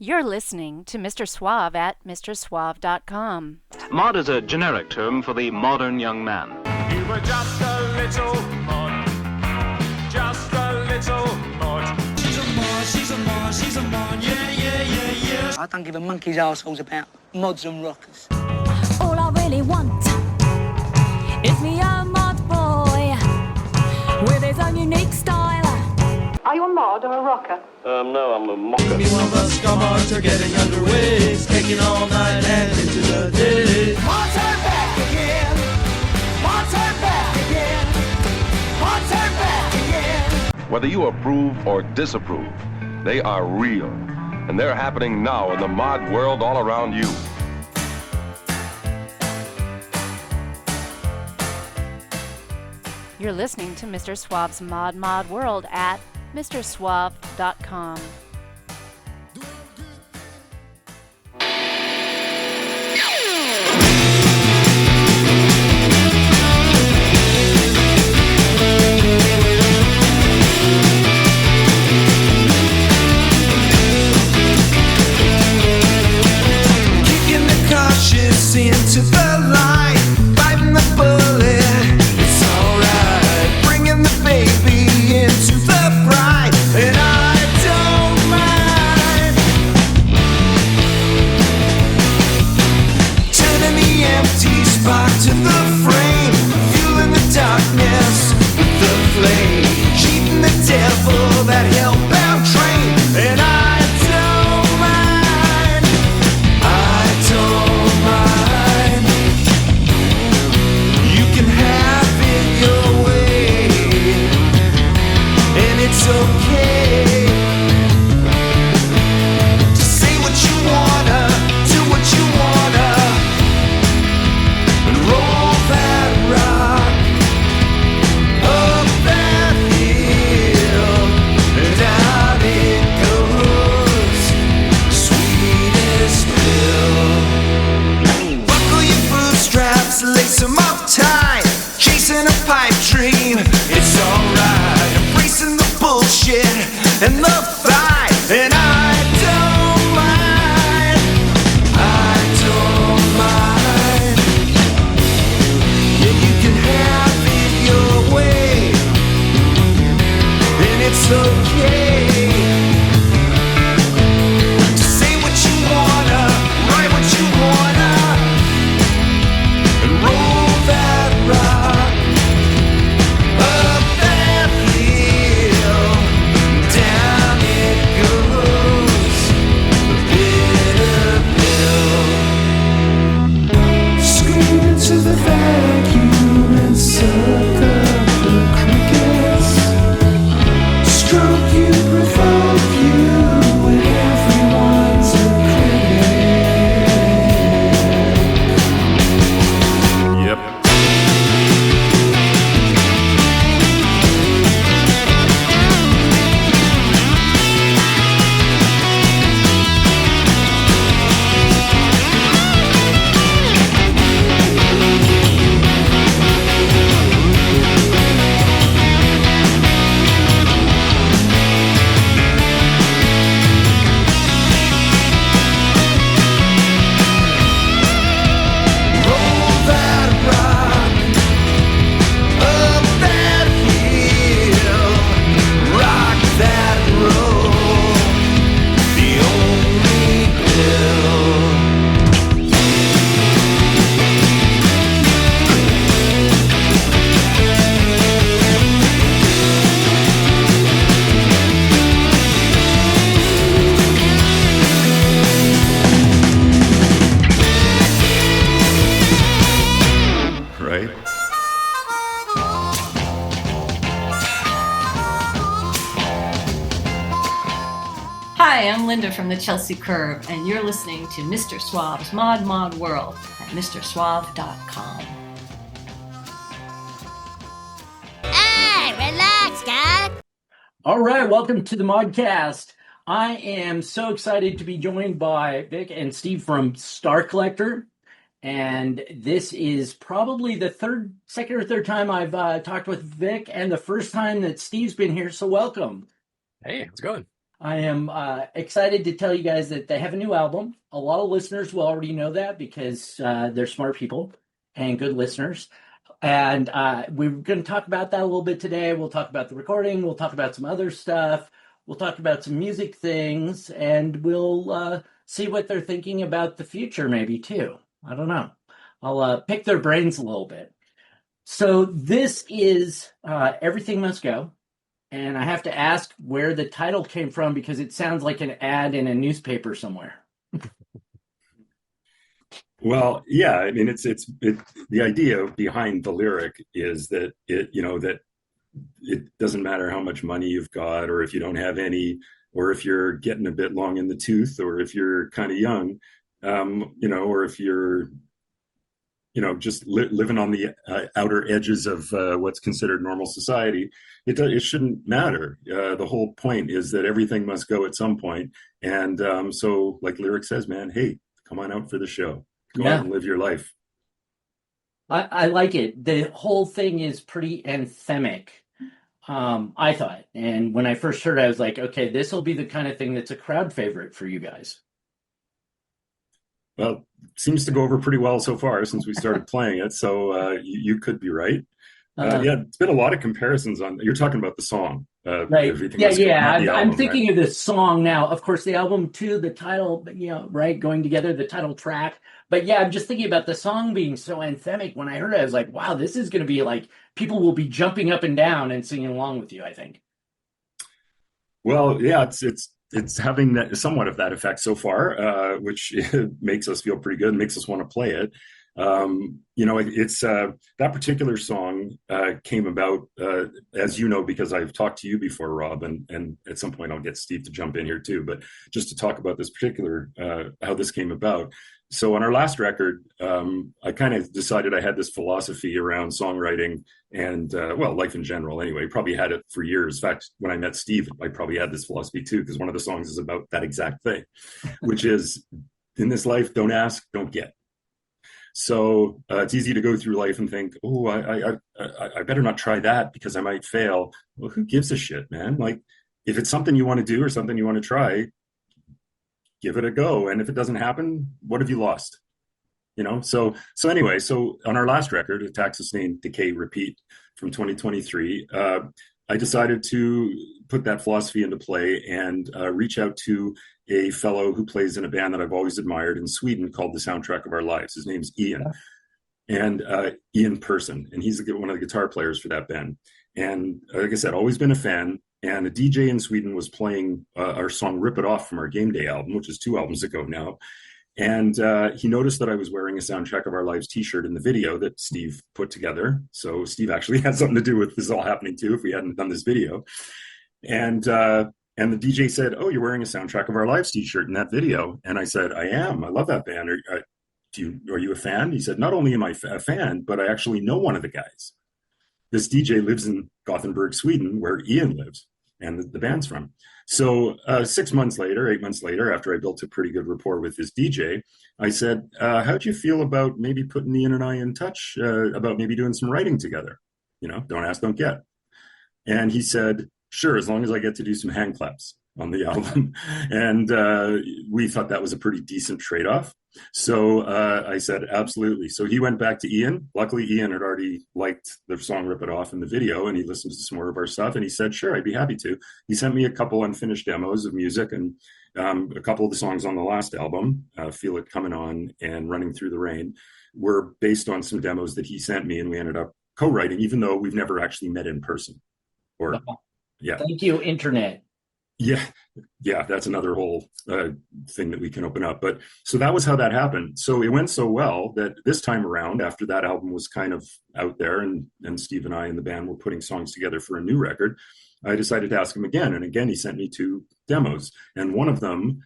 You're listening to Mr. Suave at mrsuave.com. Mod is a generic term for the modern young man. You were just a little mod. Just a little mod. She's a mod, she's a mod, she's a mod, yeah, yeah, yeah, yeah. I don't give a monkey's arseholes about mods and rockers. All I really want is me a mod boy with his own unique style. Are you a mod or a rocker? No, I'm a mocker. Me one of us come on to getting underway, taking all night and into the day. Mods are back again. Mods are back again. Mods are back again. Whether you approve or disapprove, they are real, and they're happening now in the mod world all around you. You're listening to Mr. Suave's Mod World at mrsuave.com. Kicking the cautious into the light, biting the bullet, it's alright. Bringing the baby into the bride, and I don't mind. Turning the empty spot to the frame, fueling the darkness with the flame, cheating the devil that hellbound train, and I don't mind. I don't mind. You can have it your way, and it's okay to say what you wanna, do what you wanna, and roll that rock up that hill, and down it goes, sweetest pill. Buckle your bootstraps, lace 'em up tight, chasing a pipe dream, it's alright. Embracing the bullshit and the fight, and I don't mind. I don't mind. Yeah, you can have it your way, and it's okay to say what you wanna, write what you wanna, and roll that rock up that hill, down it goes, the bitter pill. Scream into the vacuum and suck up the crickets. Stroke you, provoke you, when everyone's a critic. Yep. Roll that rock up that hill, rock that roll, the only pill. Right? Hi, I'm Linda from the Chelsea Curve, and you're listening to Mr. Suave's Mod World at mrsuave.com. Hey, relax, guys. All right, welcome to the Modcast. I am so excited to be joined by Vic and Steve from Star Collector. And this is probably the second or third time I've talked with Vic, and the first time that Steve's been here. So welcome. Hey, how's it going? I am excited to tell you guys that they have a new album. A lot of listeners will already know that because they're smart people and good listeners. And we're going to talk about that a little bit today. We'll talk about the recording. We'll talk about some other stuff. We'll talk about some music things. And we'll see what they're thinking about the future maybe too. I don't know. I'll pick their brains a little bit. So this is Everything Must Go. And I have to ask where the title came from because it sounds like an ad in a newspaper somewhere. Well, yeah, I mean, it's the idea behind the lyric is that that it doesn't matter how much money you've got, or if you don't have any, or if you're getting a bit long in the tooth, or if you're kind of young, or if you're just living on the outer edges of what's considered normal society, it shouldn't matter. The whole point is that everything must go at some point. And so like lyric says, man, hey, come on out for the show. Go out and live your life. I like it. The whole thing is pretty anthemic, I thought. And when I first heard it, I was like, okay, this will be the kind of thing that's a crowd favorite for you guys. Well, seems to go over pretty well so far since we started playing it. So you could be right. Yeah, it's been a lot of comparisons on. You're talking about the song, right? Yeah. I'm thinking of this song now. Of course, the album too, the title, right, going together, the title track. But yeah, I'm just thinking about the song being so anthemic. When I heard it, I was like, wow, this is going to be like people will be jumping up and down and singing along with you, I think. Well, yeah, it's having that somewhat of that effect so far, which makes us feel pretty good, makes us want to play it. It's that particular song came about, as you know, because I've talked to you before, Rob, and at some point I'll get Steve to jump in here too, but just to talk about this particular, how this came about. So on our last record, I kind of decided I had this philosophy around songwriting and, life in general anyway. Probably had it for years. In fact, when I met Steve, I probably had this philosophy too, because one of the songs is about that exact thing, which is in this life, don't ask, don't get. So it's easy to go through life and think, oh, I better not try that because I might fail. Well, who gives a shit, man? Like, if it's something you want to do or something you want to try, give it a go. And if it doesn't happen, what have you lost? So anyway, so on our last record, Attack, Sustain, Decay, Repeat from 2023, I decided to put that philosophy into play and reach out to a fellow who plays in a band that I've always admired in Sweden called The Soundtrack of Our Lives. His name's Ian, and Ian Persson, and he's one of the guitar players for that band. And like I said, always been a fan. And a DJ in Sweden was playing our song Rip It Off from our Game Day album, which is 2 albums ago now. And he noticed that I was wearing a Soundtrack of Our Lives t-shirt in the video that Steve put together. So Steve actually had something to do with this all happening too, if we hadn't done this video. And the DJ said, oh, you're wearing a Soundtrack of Our Lives t-shirt in that video. And I said, I am. I love that band. Are you a fan? He said, not only am I a fan, but I actually know one of the guys. This DJ lives in Gothenburg, Sweden, where Ian lives and the band's from. So 8 months later, after I built a pretty good rapport with this DJ, I said, how'd you feel about maybe putting Ian and I in touch about maybe doing some writing together? Don't ask, don't get. And he said, sure, as long as I get to do some hand claps on the album. And we thought that was a pretty decent trade-off. So I said, absolutely. So he went back to Ian. Luckily, Ian had already liked the song Rip It Off in the video, and he listened to some more of our stuff. And he said, sure, I'd be happy to. He sent me a couple unfinished demos of music, and a couple of the songs on the last album, Feel It Coming On and Running Through the Rain, were based on some demos that he sent me, and we ended up co-writing, even though we've never actually met in person. Yeah. Thank you, Internet. Yeah, that's another whole thing that we can open up. But so that was how that happened. So it went so well that this time around, after that album was kind of out there and Steve and I and the band were putting songs together for a new record, I decided to ask him again. And again, he sent me 2 demos. And one of them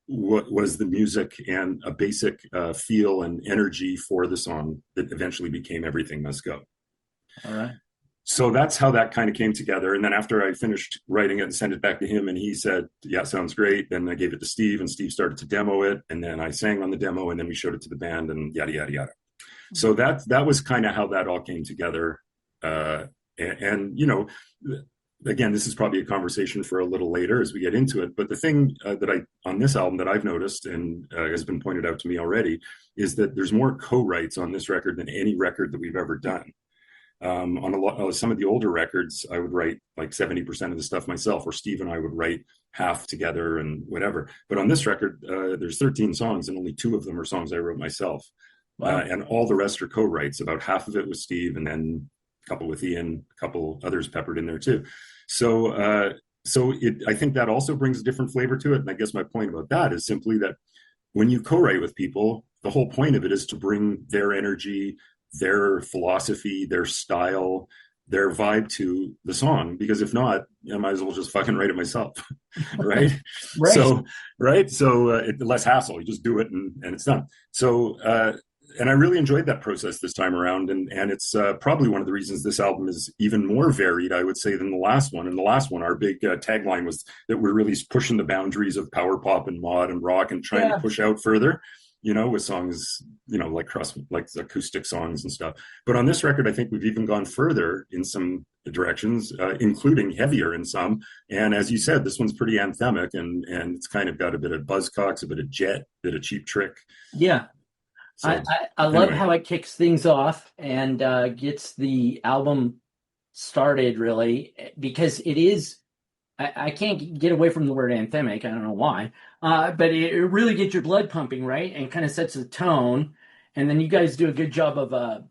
was the music and a basic feel and energy for the song that eventually became Everything Must Go. All right. So that's how that kind of came together. And then after I finished writing it and sent it back to him, and he said, yeah, sounds great. Then I gave it to Steve, and Steve started to demo it. And then I sang on the demo, and then we showed it to the band, and yada, yada, yada. So that was kind of how that all came together. And again, this is probably a conversation for a little later as we get into it. But the thing on this album that I've noticed and has been pointed out to me already is that there's more co-writes on this record than any record that we've ever done. On some of the older records, I would write like 70% of the stuff myself, or Steve and I would write half together and whatever. But on this record, there's 13 songs and only 2 of them are songs I wrote myself. Wow. And all the rest are co-writes. About half of it with Steve, and then a couple with Ian, a couple others peppered in there too. So I think that also brings a different flavor to it. And I guess my point about that is simply that when you co-write with people, the whole point of it is to bring their energy, their philosophy, their style, their vibe to the song, because if not, I might as well just fucking write it myself. Right. Right. So less hassle, you just do it and it's done. So and I really enjoyed that process this time around, and it's probably one of the reasons this album is even more varied, I would say, than the last one. And the last one, our big tagline was that we're really pushing the boundaries of power pop and mod and rock and trying to push out further, with songs, like acoustic songs and stuff. But on this record, I think we've even gone further in some directions, including heavier in some. And as you said, this one's pretty anthemic, and it's kind of got a bit of Buzzcocks, a bit of Jet, a bit of Cheap Trick. Yeah. So, I love how it kicks things off and gets the album started, really, because it is, I can't get away from the word anthemic. I don't know why, but it really gets your blood pumping, right? And kind of sets the tone. And then you guys do a good job of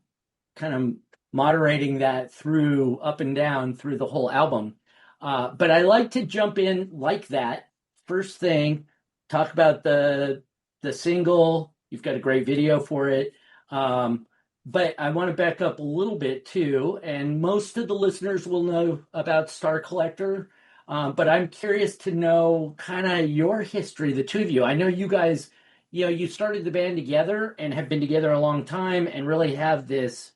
kind of moderating that through up and down through the whole album. But I like to jump in like that. First thing, talk about the single. You've got a great video for it. But I want to back up a little bit too. And most of the listeners will know about Star Collector. But I'm curious to know kind of your history, the two of you. I know you guys, you started the band together and have been together a long time and really have this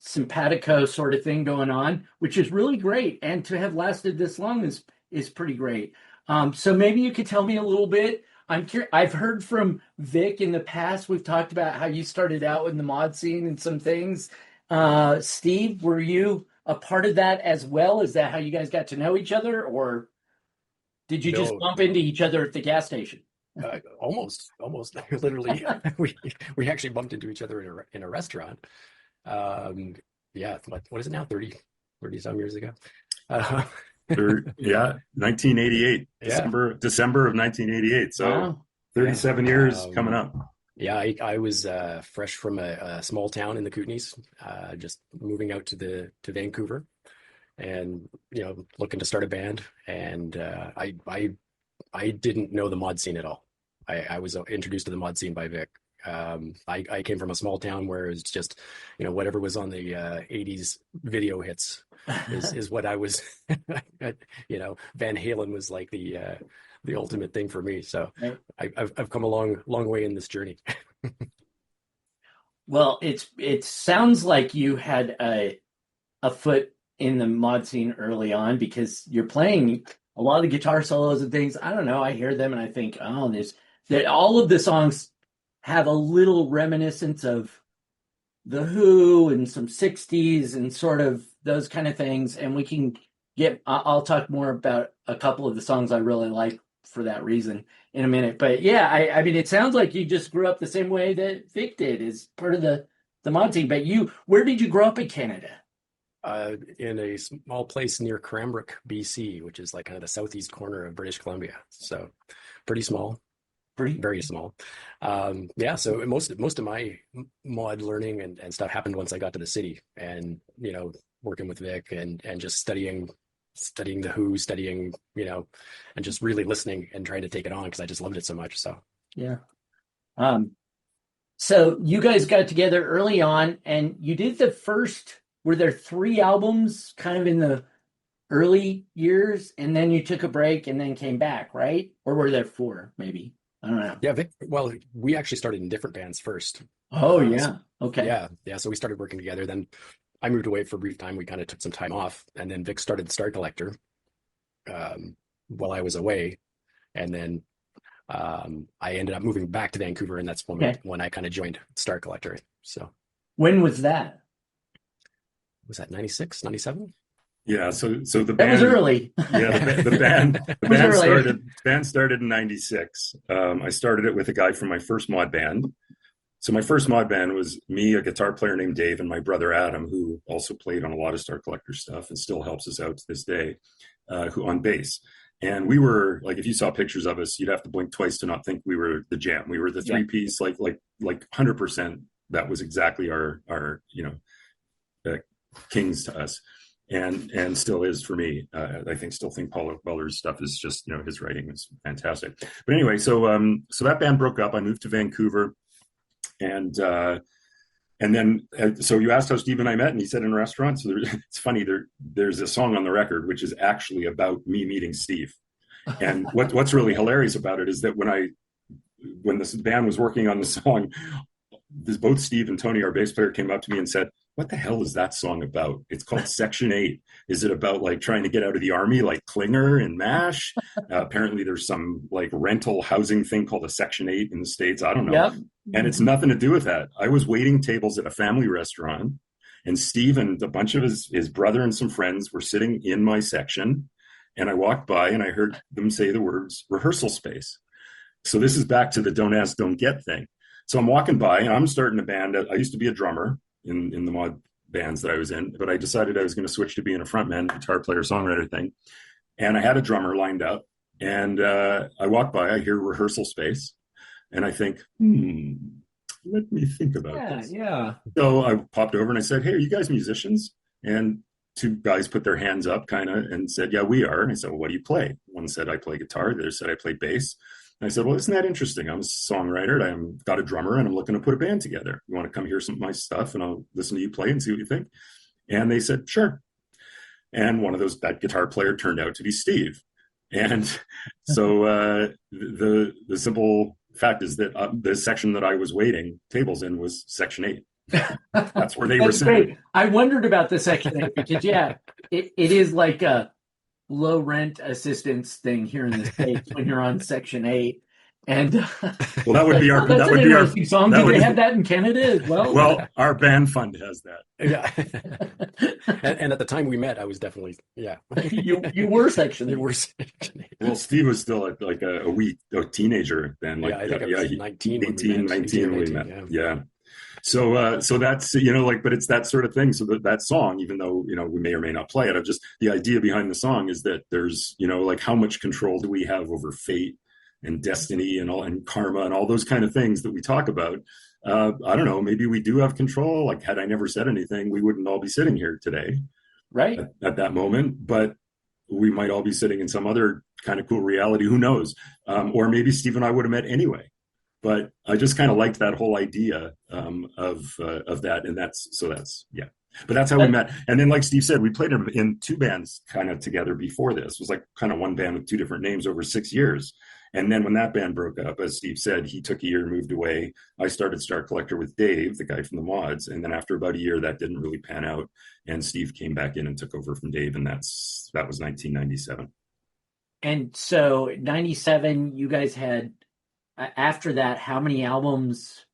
simpatico sort of thing going on, which is really great. And to have lasted this long is pretty great. So maybe you could tell me a little bit. I've heard from Vic in the past. We've talked about how you started out in the mod scene and some things. Steve, were you a part of that as well? Is that how you guys got to know each other, or did you just bump into each other at the gas station? Almost. Literally, we actually bumped into each other in a restaurant. What is it now? 30 some years ago. 1988, December of 1988. So wow. 37 years coming up. Yeah, I was fresh from a small town in the Kootenays, just moving out to Vancouver, and looking to start a band. And I didn't know the mod scene at all. I was introduced to the mod scene by Vic. I came from a small town where it was just, whatever was on the 80s video hits is what I was, Van Halen was like the ultimate thing for me. So I've come a long way in this journey. Well, it sounds like you had a foot in the mod scene early on, because you're playing a lot of guitar solos and things. I don't know. I hear them and I think, all of the songs have a little reminiscence of The Who and some 60s and sort of those kind of things. And I'll talk more about a couple of the songs I really like for that reason in a minute. But yeah, I mean, it sounds like you just grew up the same way that Vic did, as part of the mod scene. But where did you grow up in Canada? In a small place near Cranbrook, BC, which is like kind of the southeast corner of British Columbia. So pretty small. Very small. So most of my mod learning and stuff happened once I got to the city, and working with Vic and just studying the Who, and just really listening and trying to take it on because I just loved it so much. So yeah. So you guys got together early on, and you did the first. Were there 3 albums kind of in the early years, and then you took a break and then came back, right? Or were there 4 maybe? I don't know. Yeah, Vic, well, we actually started in different bands first. Oh, yeah. Okay. Yeah. So we started working together. Then I moved away for a brief time. We kind of took some time off. And then Vic started Star Collector while I was away. And then I ended up moving back to Vancouver. And that's when I kind of joined Star Collector. So when was that? Was that 96, 97? Yeah, so the That band was early. Yeah, the band started in '96. I started it with a guy from my first mod band. So my first mod band was me, a guitar player named Dave, and my brother Adam, who also played on a lot of Star Collector stuff and still helps us out to this day, who on bass. And we were like, if you saw pictures of us, you'd have to blink twice to not think we were the Jam. We were the three-piece, like 100%. That was exactly our Kings to us, and still is for me. I still think Paul Weller's stuff is just, his writing is fantastic. But anyway, so that band broke up. I moved to Vancouver. And then so you asked how Steve and I met, and he said in a restaurant. So it's funny, there's a song on the record which is actually about me meeting Steve. And what's really hilarious about it is that when this band was working on the song, both Steve and Tony, our bass player, came up to me and said, "What the hell is that song about? It's called Section 8. Is it about like trying to get out of the army like Klinger and MASH?" Apparently there's some like rental housing thing called a Section 8 in the States. I don't know. Yep. And it's nothing to do with that. I was waiting tables at a family restaurant, and Steve and a bunch of his brother and some friends were sitting in my section. And I walked by and I heard them say the words rehearsal space. So this is back to the don't ask, don't get thing. So I'm walking by and I'm starting a band. I used to be a drummer in the mod bands that I was in, but I decided I was going to switch to being a frontman, guitar player, songwriter thing. And I had a drummer lined up, and I walk by, I hear rehearsal space, and I think, let me think about this. Yeah. So I popped over and I said, "Hey, are you guys musicians?" And two guys put their hands up kind of and said, "Yeah, we are." And I said, "Well, what do you play?" One said, "I play guitar." The other said, "I play bass." And I said, "Well, isn't that interesting? I'm a songwriter. I've got a drummer, and I'm looking to put a band together. You want to come hear some of my stuff, and I'll listen to you play and see what you think?" And they said, "Sure." And that guitar player turned out to be Steve. And so the simple fact is that the section that I was waiting tables in was Section 8. That's where they were sitting. Great. I wondered about the Section 8 because, it is like a low rent assistance thing here in the States when you're on Section 8. And well, that would be our song. Do they have that in Canada as well? Well, our band fund has that. Yeah. and at the time we met, I was definitely you were Section 8. You were Section 8. Well, Steve was still like a teenager then. Like, I think I was 19 when we met. Yeah. So that's, but it's that sort of thing. So that song, even though, we may or may not play it, the idea behind the song is that there's, like how much control do we have over fate and destiny and karma and all those kind of things that we talk about. I don't know, maybe we do have control. Like, had I never said anything, we wouldn't all be sitting here today. Right. At that moment, but we might all be sitting in some other kind of cool reality. Who knows? Or maybe Steve and I would have met anyway. But I just kind of liked that whole idea of that, and that's. But that's how we met. And then, like Steve said, we played in two bands kind of together before this. It was like kind of one band with two different names over 6 years. And then when that band broke up, as Steve said, he took a year and moved away. I started Star Collector with Dave, the guy from the mods. And then after about a year, that didn't really pan out. And Steve came back in and took over from Dave. And that was 1997. And so 97, you guys had, after that, how many albums?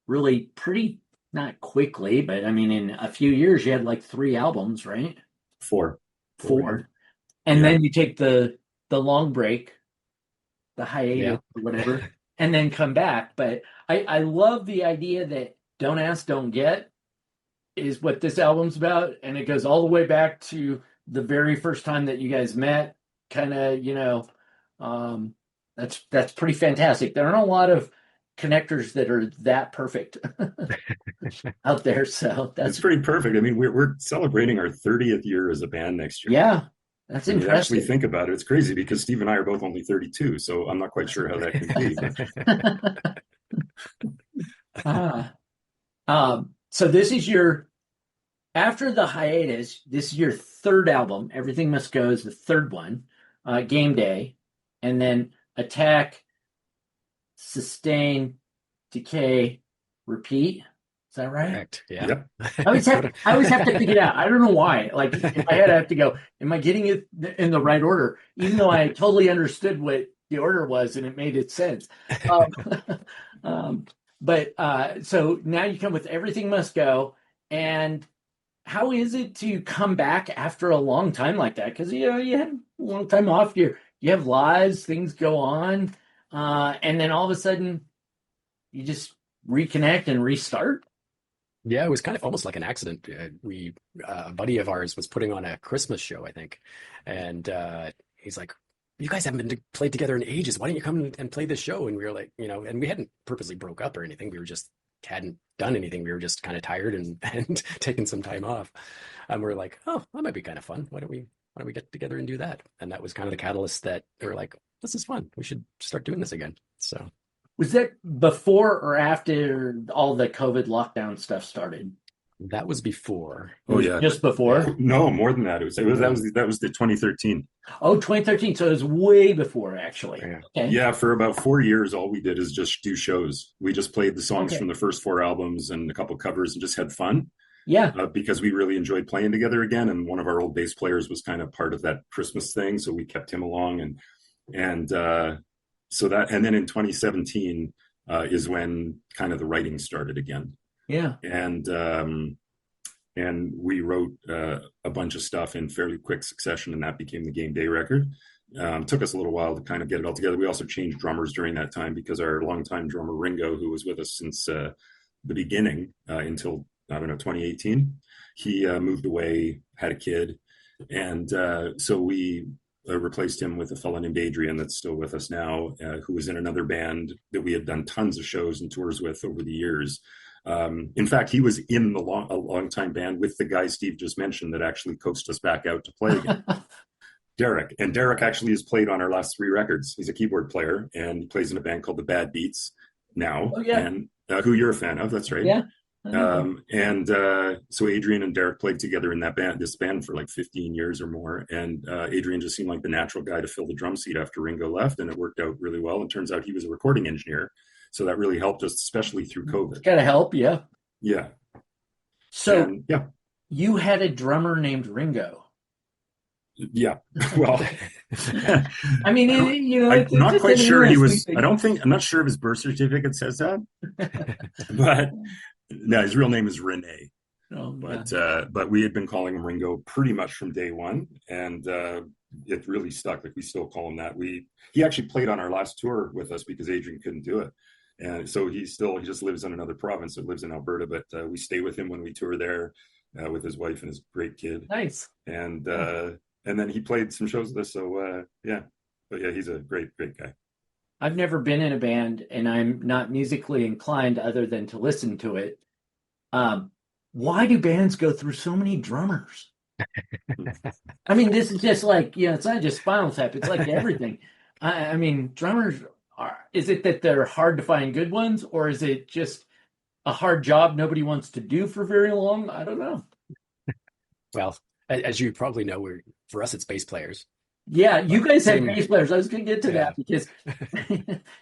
Really pretty, not quickly, but I mean, in a few years, you had like 3 albums, right? Four. And then you take the long break, the hiatus or whatever, and then come back. But I love the idea that don't ask, don't get is what this album's about. And it goes all the way back to the very first time that you guys met. Kind of, that's pretty fantastic. There aren't a lot of connectors that are that perfect out there. So that's pretty perfect. I mean, we're celebrating our 30th year as a band next year. Yeah. That's impressive. You actually think about it. It's crazy because Steve and I are both only 32, so I'm not quite sure how that can be. So this is after the hiatus, this is your third album. Everything Must Go is the third one. Game Day, and then Attack, Sustain, Decay, Repeat. Is that right? Correct. Yeah. Yep. I always have to figure it out. I don't know why. Like in my head, I have to go, am I getting it in the right order? Even though I totally understood what the order was and it made it sense. But so now you come with Everything Must Go, and how is it to come back after a long time like that? Because you had a long time off. You have lives, things go on, and then all of a sudden you just reconnect and restart. Yeah, it was kind of almost like an accident. A buddy of ours was putting on a Christmas show, I think, and he's like, "You guys haven't been played together in ages. Why don't you come and play this show?" And we were like, and we hadn't purposely broke up or anything. We were just hadn't done anything. We were just kind of tired and taking some time off. And we are like, "Oh, that might be kind of fun. Why don't we get together and do that?" And that was kind of the catalyst that we were like, "This is fun. We should start doing this again." So. Was that before or after all the COVID lockdown stuff started? That was before. Oh yeah, just before. No, more than that. That was the 2013. Oh, 2013. So it was way before, actually. Yeah. Okay. Yeah, for about 4 years, all we did is just do shows. We just played the songs from the first 4 albums and a couple covers and just had fun. Yeah. Because we really enjoyed playing together again. And one of our old bass players was kind of part of that Christmas thing, so we kept him along. So that, and then in 2017 is when kind of the writing started again. Yeah. And we wrote a bunch of stuff in fairly quick succession, and that became the Game Day record. Took us a little while to kind of get it all together. We also changed drummers during that time because our longtime drummer Ringo, who was with us since the beginning until, 2018, he moved away, had a kid. And so we replaced him with a fellow named Adrian that's still with us now, who was in another band that we had done tons of shows and tours with over the years. In fact, he was in a long time band with the guy Steve just mentioned that actually coaxed us back out to play again. Derek. And Derek actually has played on our last 3 records. He's a keyboard player and he plays in a band called the Bad Beats now. Oh, yeah. And who you're a fan of, that's right. Yeah. So Adrian and Derek played together in this band for like 15 years or more. And Adrian just seemed like the natural guy to fill the drum seat after Ringo left, and it worked out really well. And turns out he was a recording engineer, so that really helped us, especially through COVID. Gotta help, yeah. Yeah. So you had a drummer named Ringo. Yeah. Well, I mean, I'm not quite sure he was. I'm not sure if his birth certificate says that, but. No, his real name is Rene. Oh, but we had been calling him Ringo pretty much from day one, and it really stuck. Like we still call him that. He actually played on our last tour with us because Adrian couldn't do it, and so he just lives in another province. It lives in Alberta, but we stay with him when we tour there with his wife and his great kid. Nice. And then he played some shows with us. So but he's a great guy. I've never been in a band, and I'm not musically inclined other than to listen to it. Why do bands go through so many drummers? I mean, this is just like, it's not just Spinal Tap. It's like everything. I mean, drummers is it that they're hard to find good ones, or is it just a hard job nobody wants to do for very long? I don't know. Well, as you probably know, for us, it's bass players. Yeah, you guys have bass players. I was going to get to that because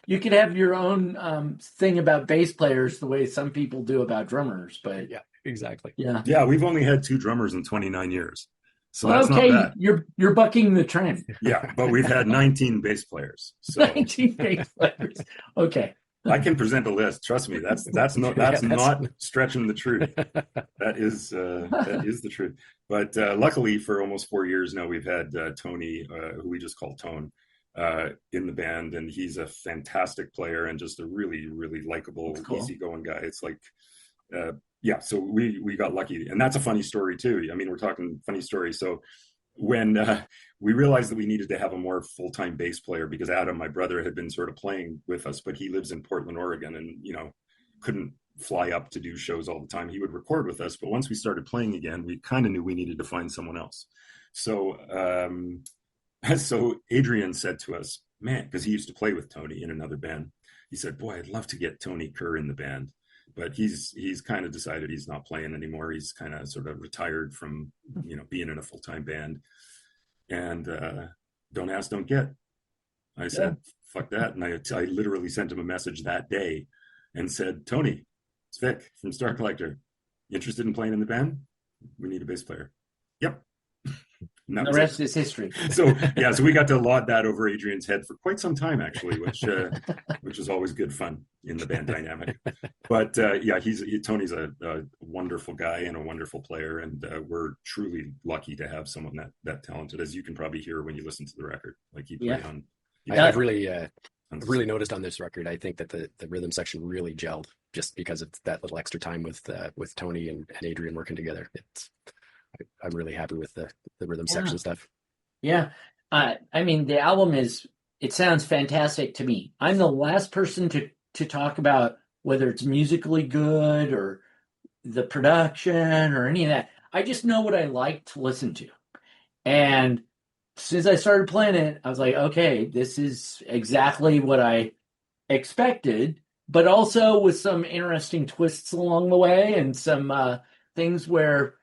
you could have your own thing about bass players the way some people do about drummers. But yeah, exactly. Yeah, we've only had 2 drummers in 29 years, so that's not bad. You're bucking the trend. Yeah, but we've had 19 bass players. So 19 bass players. Okay. I can present a list. Trust me, that's not stretching the truth. That is the truth. But luckily, for almost 4 years now, we've had Tony, who we just call Tone, in the band, and he's a fantastic player and just a really, really likable, easygoing guy. It's like, so we got lucky, and that's a funny story too. I mean, we're talking funny stories. So when we realized that we needed to have a more full-time bass player, because Adam, my brother, had been sort of playing with us, but he lives in Portland, Oregon, and couldn't fly up to do shows all the time. He would record with us, but once we started playing again, we kind of knew we needed to find someone else. So Adrian said to us, man, because he used to play with Tony in another band, he said, boy, I'd love to get Tony Kerr in the band, but he's kind of decided he's not playing anymore. He's kind of sort of retired from being in a full-time band. And don't ask, don't get. I said, fuck that. And I literally sent him a message that day and said, Tony, it's Vic from Star Collector. Interested in playing in the band? We need a bass player. Yep. And that The was rest it. is history. So we got to laud that over Adrian's head for quite some time, actually, which is always good fun in the band dynamic. But Tony's a wonderful guy and a wonderful player, and we're truly lucky to have someone that talented, as you can probably hear when you listen to the record. Like he played on. I've really noticed on this record. I think that the rhythm section really gelled just because of that little extra time with Tony and Adrian working together. I'm really happy with the rhythm section stuff. Yeah. I mean, the album it sounds fantastic to me. I'm the last person to talk about whether it's musically good or the production or any of that. I just know what I like to listen to. And since I started playing it, I was like, okay, this is exactly what I expected, but also with some interesting twists along the way and some things where,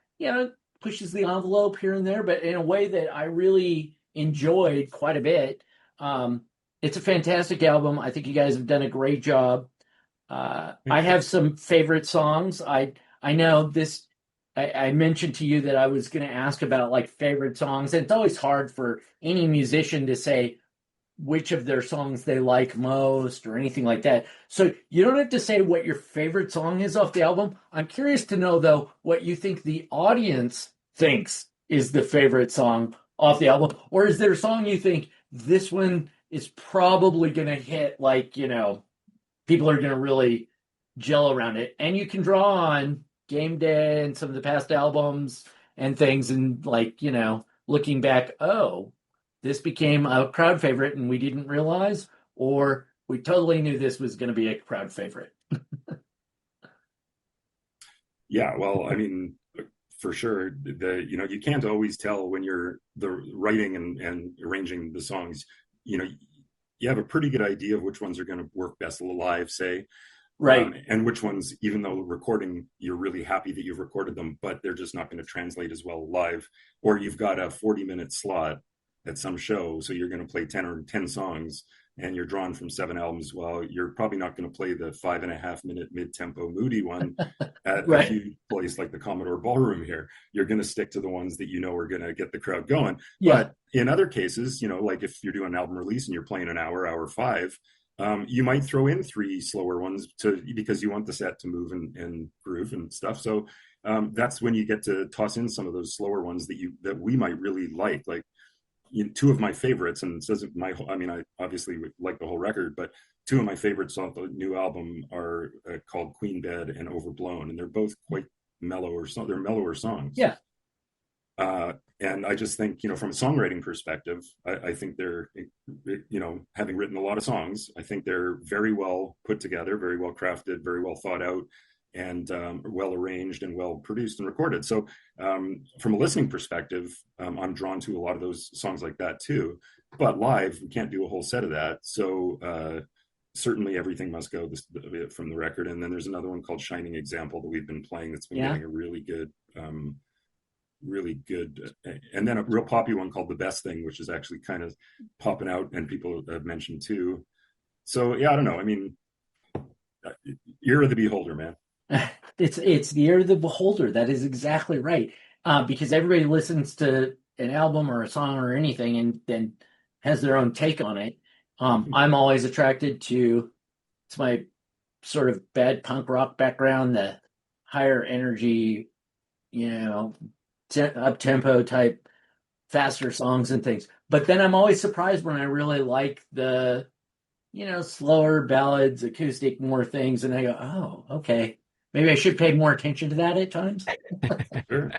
pushes the envelope here and there, but in a way that I really enjoyed quite a bit. It's a fantastic album. I think you guys have done a great job. I have some favorite songs. I know this. I mentioned to you that I was going to ask about like favorite songs. And it's always hard for any musician to say which of their songs they like most or anything like that. So you don't have to say what your favorite song is off the album. I'm curious to know, though, what you think the audience thinks is the favorite song off the album. Or is there a song you think this one is probably going to hit, like, people are going to really gel around it? And you can draw on Game Day and some of the past albums and things and, like, looking back, this became a crowd favorite and we didn't realize, or we totally knew this was going to be a crowd favorite. Yeah, well, I mean, for sure, you can't always tell when you're writing and arranging the songs. You have a pretty good idea of which ones are going to work best live, say. Right. And which ones, even though recording, you're really happy that you've recorded them, but they're just not going to translate as well live. Or you've got a 40-minute slot at some show, so you're going to play 10 songs, and you're drawn from 7 albums. Well, you're probably not going to play the 5.5-minute mid-tempo moody one at a huge place like the Commodore Ballroom here. You're going to stick to the ones that are going to get the crowd going. Yeah. But in other cases, like if you're doing an album release and you're playing an hour 5, you might throw in 3 slower ones because you want the set to move and groove and stuff. So that's when you get to toss in some of those slower ones that we might really like. Like, 2 of my favorites, and it says I obviously would like the whole record, but 2 of my favorites on the new album are called Queen Bed and Overblown, and they're both quite mellower songs. Yeah. And I just think, from a songwriting perspective, I think they're, having written a lot of songs, I think they're very well put together, very well crafted, very well thought out, and well arranged and well produced and recorded. So from a listening perspective, I'm drawn to a lot of those songs like that too. But live, we can't do a whole set of that. So certainly Everything Must Go from the record. And then there's another one called Shining Example that we've been playing that's been getting a really good, and then a real poppy one called The Best Thing, which is actually kind of popping out and people have mentioned too. So I don't know. I mean, ear of the beholder, man. It's the ear of the beholder. That is exactly right. Because everybody listens to an album or a song or anything and then has their own take on it. I'm always attracted to, it's my sort of bad punk rock background, the higher energy, up-tempo type, faster songs and things. But then I'm always surprised when I really like the, slower ballads, acoustic, more things. And I go, oh, okay. Maybe I should pay more attention to that at times. Sure.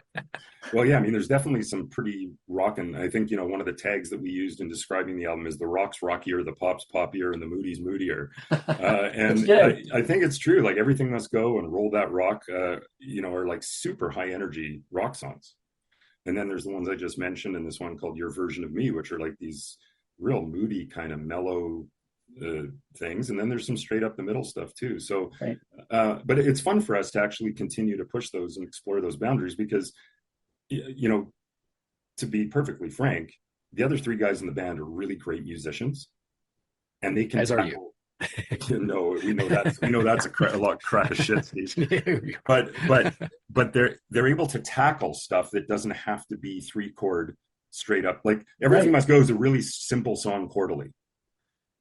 Well, yeah, I mean, there's definitely some pretty rockin'. I think, one of the tags that we used in describing the album is the rock's rockier, the pop's poppier, and the moody's moodier. And I think it's true. Like Everything Must Go and Roll That Rock, are like super high energy rock songs. And then there's the ones I just mentioned, and this one called Your Version of Me, which are like these real moody kind of mellow things. And then there's some straight up the middle stuff too. So, but it's fun for us to actually continue to push those and explore those boundaries because, to be perfectly frank, the other 3 guys in the band are really great musicians, and they can. As are you. No, we know that's a lot of crap of shit, Steve. But they're able to tackle stuff that doesn't have to be 3-chord straight up. Like Everything Right. Must Go is a really simple song chordally,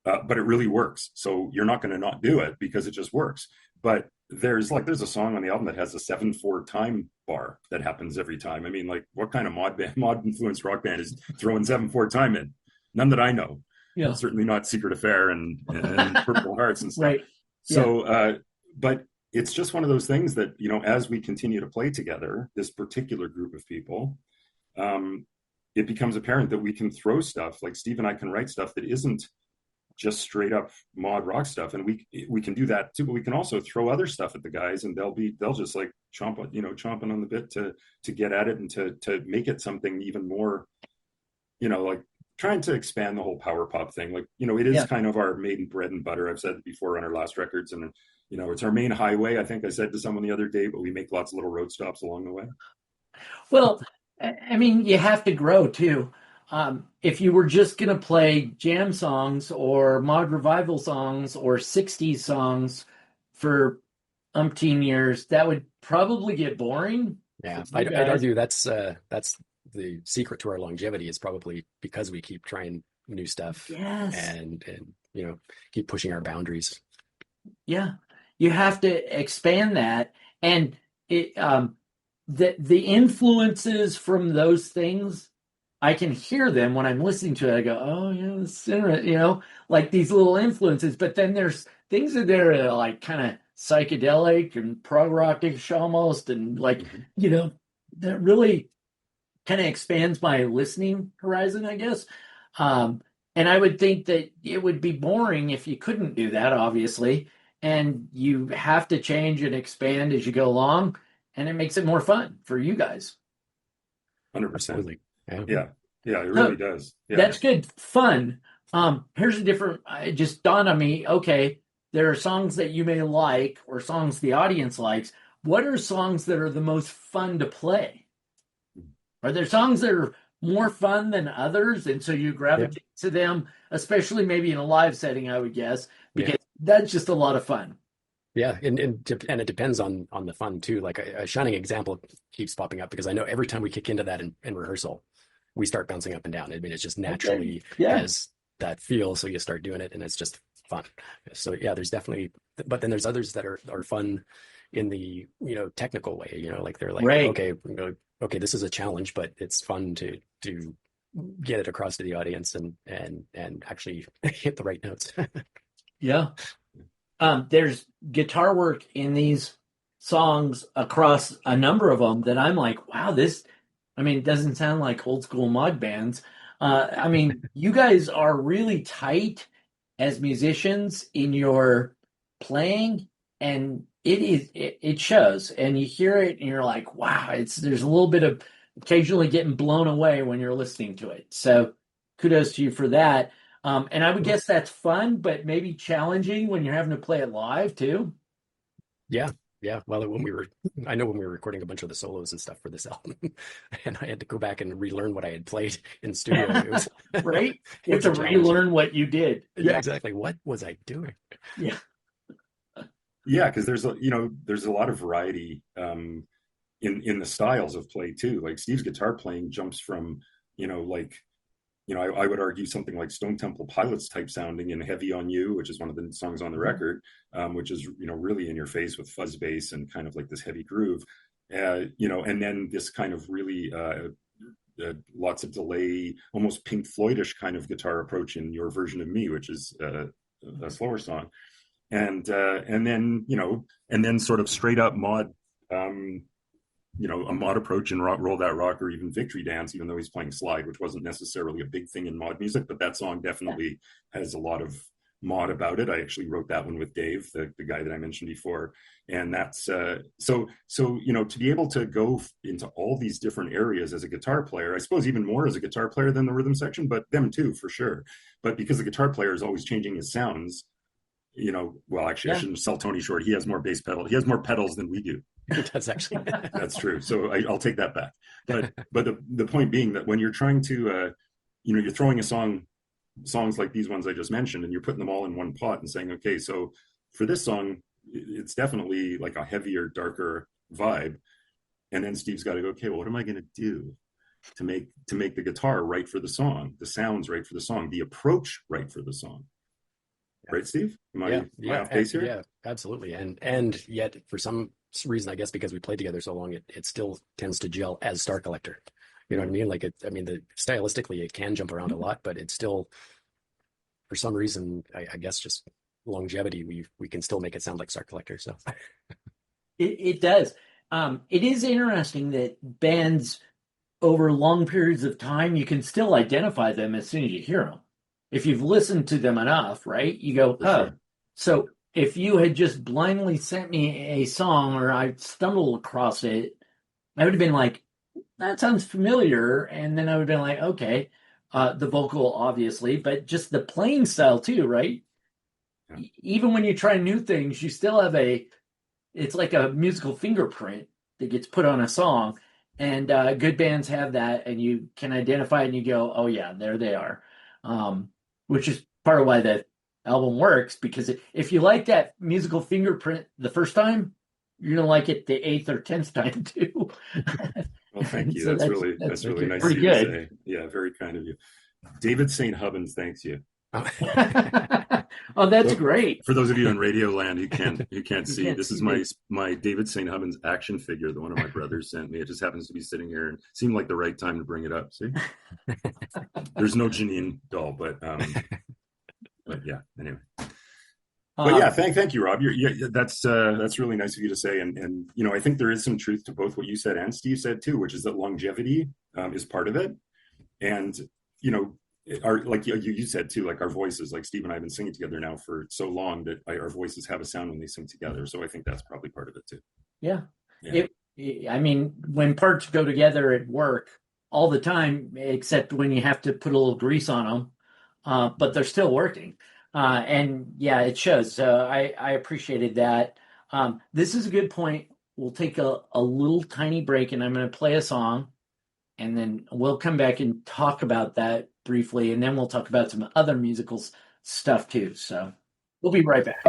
but it really works. So you're not going to not do it because it just works. But there's a song on the album that has a 7/4 time bar that happens every time. I mean, like, what kind of mod influenced rock band is throwing 7/4 time in? None that I know. Yeah. Certainly not Secret Affair and Purple Hearts and stuff. Right. So, but it's just one of those things that, as we continue to play together, this particular group of people, it becomes apparent that we can throw stuff, like Steve and I can write stuff that isn't just straight up mod rock stuff, and we can do that too. But we can also throw other stuff at the guys, and they'll just like chomping on the bit to get at it and to make it something even more, like trying to expand the whole power pop thing. Like, it is kind of our main bread and butter. I've said it before on our last records, and it's our main highway. I think I said to someone the other day, but we make lots of little road stops along the way. Well, I mean, you have to grow too. If you were just going to play jam songs or mod revival songs or 60s songs for umpteen years, that would probably get boring. Yeah, I'd argue that's the secret to our longevity is probably because we keep trying new stuff. Yes. And keep pushing our boundaries. Yeah, you have to expand that, and the influences from those things, I can hear them when I'm listening to it. I go, oh yeah, this is interesting, like these little influences. But then there's things that are like kind of psychedelic and prog rockish almost, and like that really kind of expands my listening horizon, I guess. And I would think that it would be boring if you couldn't do that, obviously. And you have to change and expand as you go along, and it makes it more fun for you guys. 100%. Yeah, it really does. Yeah. That's good. Fun. Here's a different, it just dawned on me. Okay, there are songs that you may like or songs the audience likes. What are songs that are the most fun to play? Are there songs that are more fun than others, and so you gravitate to them, especially maybe in a live setting, I would guess, because that's just a lot of fun. Yeah, and it depends on the fun too. Like a shining example keeps popping up because I know every time we kick into that in rehearsal, we start bouncing up and down. I mean, it just naturally has that feel, so you start doing it, and it's just fun. So yeah, there's definitely, but then there's others that are fun in the technical way. Like they're like, okay, this is a challenge, but it's fun to get it across to the audience and actually hit the right notes. Yeah. There's guitar work in these songs across a number of them that I'm like, wow, it doesn't sound like old school mod bands. You guys are really tight as musicians in your playing, and it shows, and you hear it and you're like, wow, there's a little bit of occasionally getting blown away when you're listening to it. So kudos to you for that. And I would guess that's fun, but maybe challenging when you're having to play it live too. Yeah. Well, I know when we were recording a bunch of the solos and stuff for this album, and I had to go back and relearn what I had played in studio. It was, right? You have to relearn what you did. Yeah, exactly. What was I doing? Yeah. Yeah, because there's a lot of variety in the styles of play too. Like Steve's guitar playing jumps from I would argue something like Stone Temple Pilots type sounding in Heavy on You, which is one of the songs on the record, which is, really in your face with fuzz bass and kind of like this heavy groove, and then this kind of really lots of delay, almost Pink Floydish kind of guitar approach in Your Version of Me, which is a slower song. And then sort of straight up mod, a mod approach in Roll That Rock or even Victory Dance, even though he's playing slide, which wasn't necessarily a big thing in mod music, but that song definitely has a lot of mod about it. I actually wrote that one with Dave, the guy that I mentioned before. And that's, so to be able to go into all these different areas as a guitar player, I suppose even more as a guitar player than the rhythm section, but them too, for sure. But because the guitar player is always changing his sounds, I shouldn't sell Tony short. He has more bass pedal. He has more pedals than we do. That's actually that's true. So I'll take that back. But the point being that when you're trying to, you're throwing songs like these ones I just mentioned, and you're putting them all in one pot and saying, okay, so for this song, it's definitely like a heavier, darker vibe. And then Steve's got to go, okay, well, what am I going to do? to make the guitar right for the song, the sounds right for the song, the approach right for the song. Right, Steve? Am I off base here? Yeah, absolutely. And yet, for some reason, I guess because we played together so long, it still tends to gel as Star Collector. You know what I mean? Like, stylistically, it can jump around a lot, but it's still, for some reason, I guess just longevity, we can still make it sound like Star Collector. So it does. It is interesting that bands over long periods of time, you can still identify them as soon as you hear them. If you've listened to them enough, right? You go, oh. Sure. So if you had just blindly sent me a song or I stumbled across it, I would have been like, that sounds familiar. And then I would have been like, okay, the vocal, obviously, but just the playing style too, right? Yeah. Even when you try new things, you still have it's like a musical fingerprint that gets put on a song. And good bands have that, and you can identify it and you go, oh yeah, there they are. Which is part of why that album works, because if you like that musical fingerprint the first time, you're going to like it the 8th or 10th time too. Well, thank you. So that's really nice of you to say. Yeah, very kind of you. David St. Hubbins thanks you. Oh, that's great. For those of you in Radio Land, you can't see. This is my David St. Hubbins action figure that one of my brothers sent me. It just happens to be sitting here and seemed like the right time to bring it up. See, there's no Janine doll, but yeah. Anyway, but yeah, thank you, Rob. That's really nice of you to say, and I think there is some truth to both what you said and Steve said too, which is that longevity is part of it, and like you said too, like our voices, like Steve and I have been singing together now for so long that our voices have a sound when they sing together. So I think that's probably part of it too. Yeah. When parts go together at work all the time, except when you have to put a little grease on them, but they're still working. And yeah, it shows. So I appreciated that. This is a good point. We'll take a little tiny break and I'm going to play a song and then we'll come back and talk about that briefly, and then we'll talk about some other musical stuff too. So we'll be right back.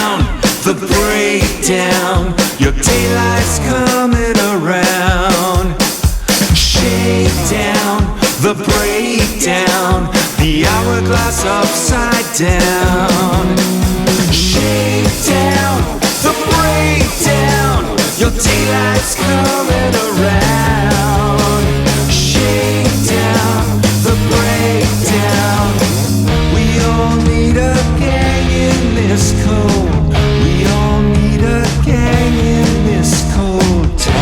Shakedown the breakdown. Your daylight's coming around. Shakedown the breakdown. The hourglass upside down. Shakedown the breakdown. Your daylight's coming around. Shakedown the breakdown. We all need a gang in this cold. We all need a gang in this cold town.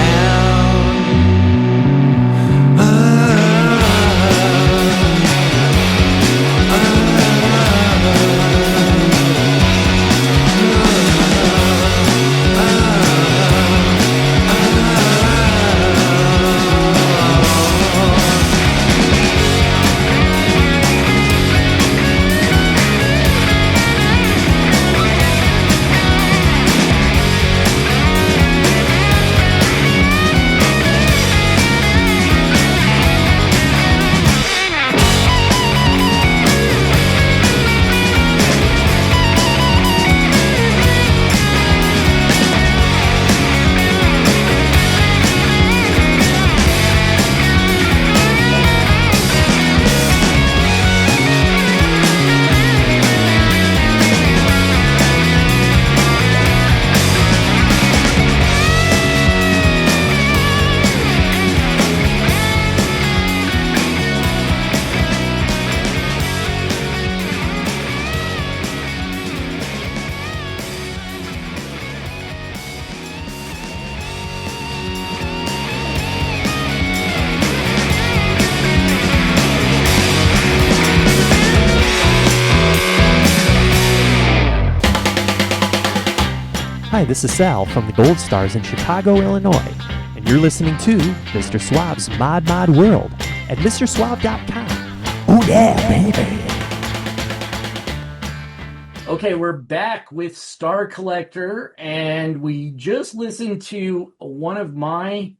Hi, this is Sal from the Gold Stars in Chicago, Illinois, and you're listening to Mr. Suave's Mod World at MrSuave.com. Oh yeah, baby! Okay, we're back with Star Collector, and we just listened to one of my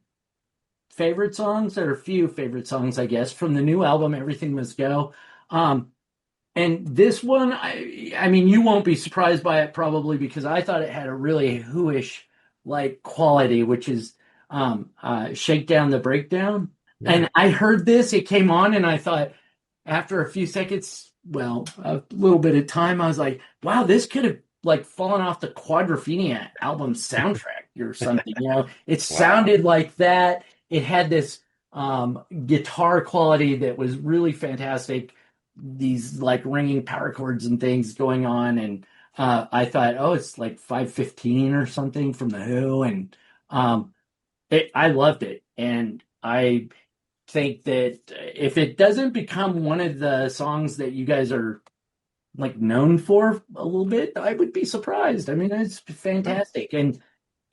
favorite songs, or a few favorite songs, I guess, from the new album, Everything Must Go. And this one, I mean, you won't be surprised by it probably, because I thought it had a really Who-ish like quality, which is Shakedown the Breakdown. Yeah. And I heard this, it came on, and I thought, after a few seconds, well, a little bit of time, I was like, wow, this could have like fallen off the Quadrophenia album soundtrack or something. You know, it sounded like that. It had this guitar quality that was really fantastic. These like ringing power chords and things going on, and I thought, oh, it's like 515 or something from the Who, and I loved it, and I think that if it doesn't become one of the songs that you guys are like known for a little bit, I would be surprised. I mean, it's fantastic, and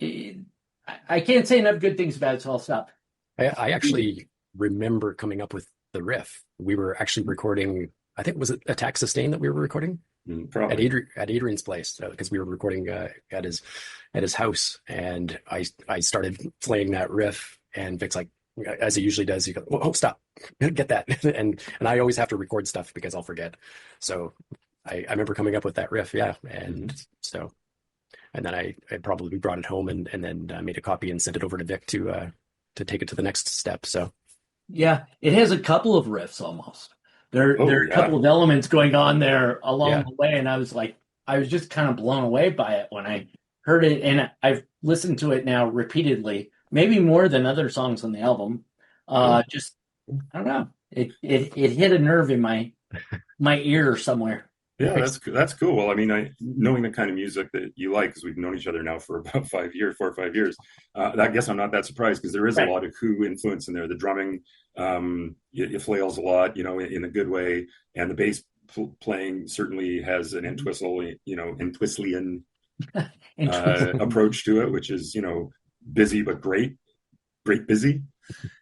I can't say enough good things about it, so I'll stop. I actually remember coming up with the riff. We were actually recording, I think, was it Attack Sustain that we were recording? Probably. At Adrian's place, because we were recording at his house, and I started playing that riff, and Vic's like, as he usually does, he goes, "Oh, stop, get that," and I always have to record stuff because I'll forget. So I remember coming up with that riff, yeah, and so, and then I probably brought it home and then made a copy and sent it over to Vic to take it to the next step. So. Yeah, it has a couple of riffs almost. There are a couple of elements going on there along the way, and I was just kind of blown away by it when I heard it, and I've listened to it now repeatedly, maybe more than other songs on the album. Just, I don't know, it hit a nerve in my ear somewhere. Yeah, that's cool. Well, I mean, knowing the kind of music that you like, because we've known each other now for about 4 or 5 years, I guess I'm not that surprised, because there is a lot of Who influence in there. The drumming, it flails a lot, you know, in a good way, and the bass playing certainly has an Entwistlian approach to it, which is, you know, busy but great busy.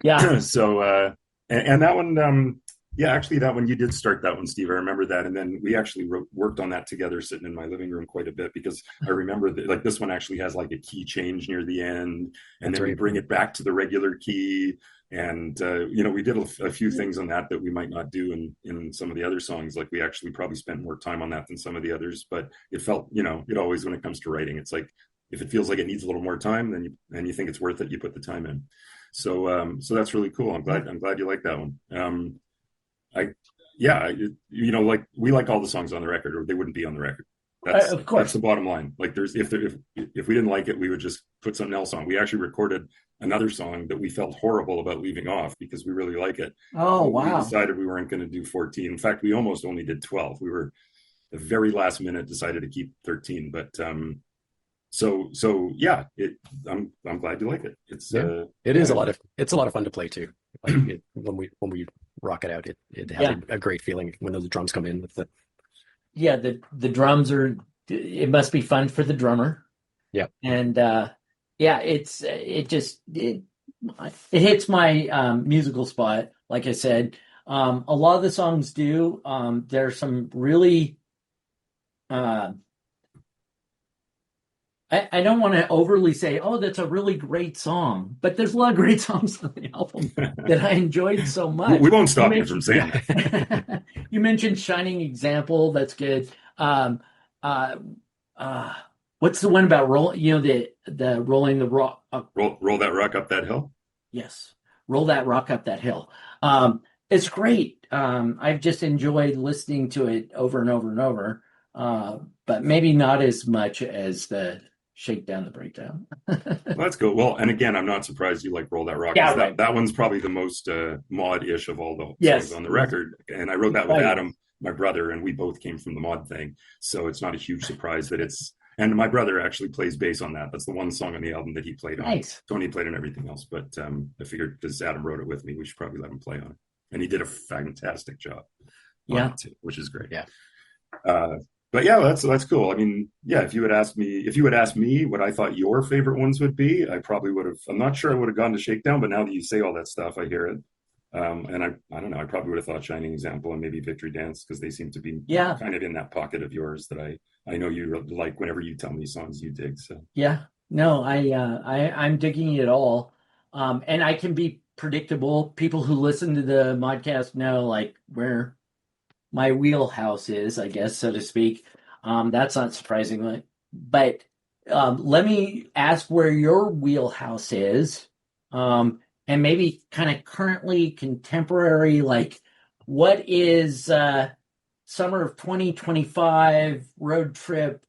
Yeah. So, and that one, Yeah, actually, that one, you did start that one, Steve. I remember that. And then we actually worked on that together, sitting in my living room quite a bit, because I remember that, like, this one actually has like a key change near the end, and then we bring it back to the regular key. And, we did a few things on that we might not do in some of the other songs. Like, we actually probably spent more time on that than some of the others, but it felt, it always, when it comes to writing, it's like, if it feels like it needs a little more time, then you think it's worth it, you put the time in. So that's really cool. I'm glad you like that one. Like, we like all the songs on the record, or they wouldn't be on the record. Of course, that's the bottom line. Like, if we didn't like it, we would just put something else on. We actually recorded another song that we felt horrible about leaving off because we really like it. Oh, wow! We decided we weren't going to do 14. In fact, we almost only did 12. We were the very last minute decided to keep 13, but I'm glad you like it. It's a lot of fun to play too. Like, when we rock it out, it has a great feeling when those drums come in with the. Yeah, the drums are. It must be fun for the drummer. Yeah, and it hits my musical spot. Like I said, a lot of the songs do. There's some really. I don't want to overly say, oh, that's a really great song, but there's a lot of great songs on the album that I enjoyed so much. We won't stop you from saying that. You mentioned Shining Example. That's good. What's the one about roll? The rolling the rock. Roll that rock up that hill. Yes, roll that rock up that hill. It's great. I've just enjoyed listening to it over and over and over. But maybe not as much as the Shakedown the Breakdown. Let's go. Well, and again, I'm not surprised you like Roll That Rock. Yeah, right. That one's probably the most mod-ish of all the songs on the record. And I wrote that with Adam, my brother, and we both came from the mod thing. So it's not a huge surprise that it's... And my brother actually plays bass on that. That's the one song on the album that he played on. Nice. Tony played on everything else. But I figured, because Adam wrote it with me, we should probably let him play on it. And he did a fantastic job on it too, which is great. Yeah. But yeah, that's cool. I mean, yeah, if you had asked me what I thought your favorite ones would be, I probably would have. I'm not sure I would have gone to Shakedown, but now that you say all that stuff, I hear it. And I don't know. I probably would have thought Shining Example and maybe Victory Dance, because they seem to be kind of in that pocket of yours that I know you like. Whenever you tell me songs you dig, so yeah, no, I'm digging it all, and I can be predictable. People who listen to the Modcast know like where my wheelhouse is, I guess, so to speak. That's not surprising, but let me ask where your wheelhouse is, and maybe kind of currently contemporary, like what is summer of 2025 road trip?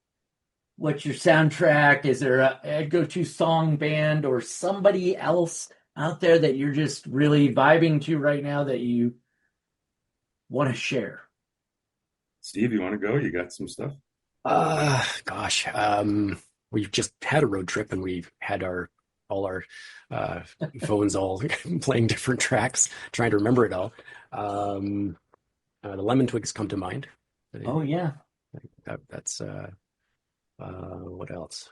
What's your soundtrack? Is there a go-to song band or somebody else out there that you're just really vibing to right now that you want to share? Steve, you want to go? You got some stuff? Gosh. We've just had a road trip, and we've had all our phones all playing different tracks, trying to remember it all. The Lemon Twigs come to mind. Oh yeah. That's what else?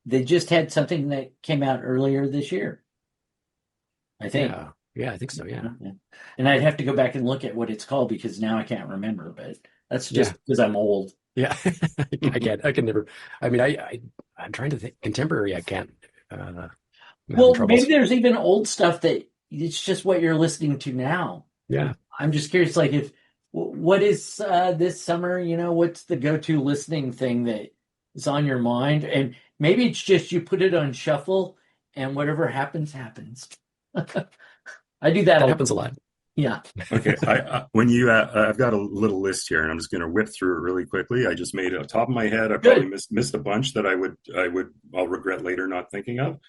They just had something that came out earlier this year, I think. Yeah, I think so. Yeah. And I'd have to go back and look at what it's called, because now I can't remember, but that's just because I'm old. Yeah. I can never, I mean, I'm trying to think contemporary. I can't, well, maybe there's even old stuff that it's just what you're listening to now. Yeah. I'm just curious, like, what is this summer, what's the go-to listening thing that is on your mind? And maybe it's just you put it on shuffle and whatever happens. I do that. That happens a lot. Yeah. Okay. When you, I've got a little list here, and I'm just going to whip through it really quickly. I just made it off the top of my head. I probably missed a bunch that I'll regret later not thinking of.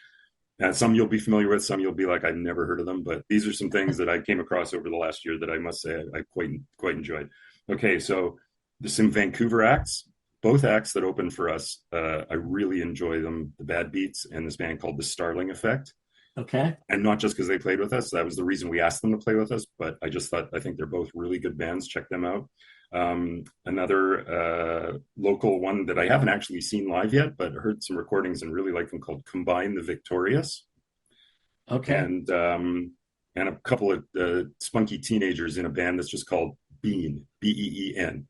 And some you'll be familiar with, some you'll be like, I've never heard of them. But these are some things that I came across over the last year that I must say I quite enjoyed. Okay, so there's some Vancouver acts. Both acts that open for us, I really enjoy them. The Bad Beats and this band called the Starling Effect. Okay. And not just because they played with us. That was the reason we asked them to play with us. But I think they're both really good bands. Check them out. Another local one that I haven't actually seen live yet, but heard some recordings and really like them, called Combine the Victorious. Okay. And and a couple of spunky teenagers in a band that's just called Bean, Been.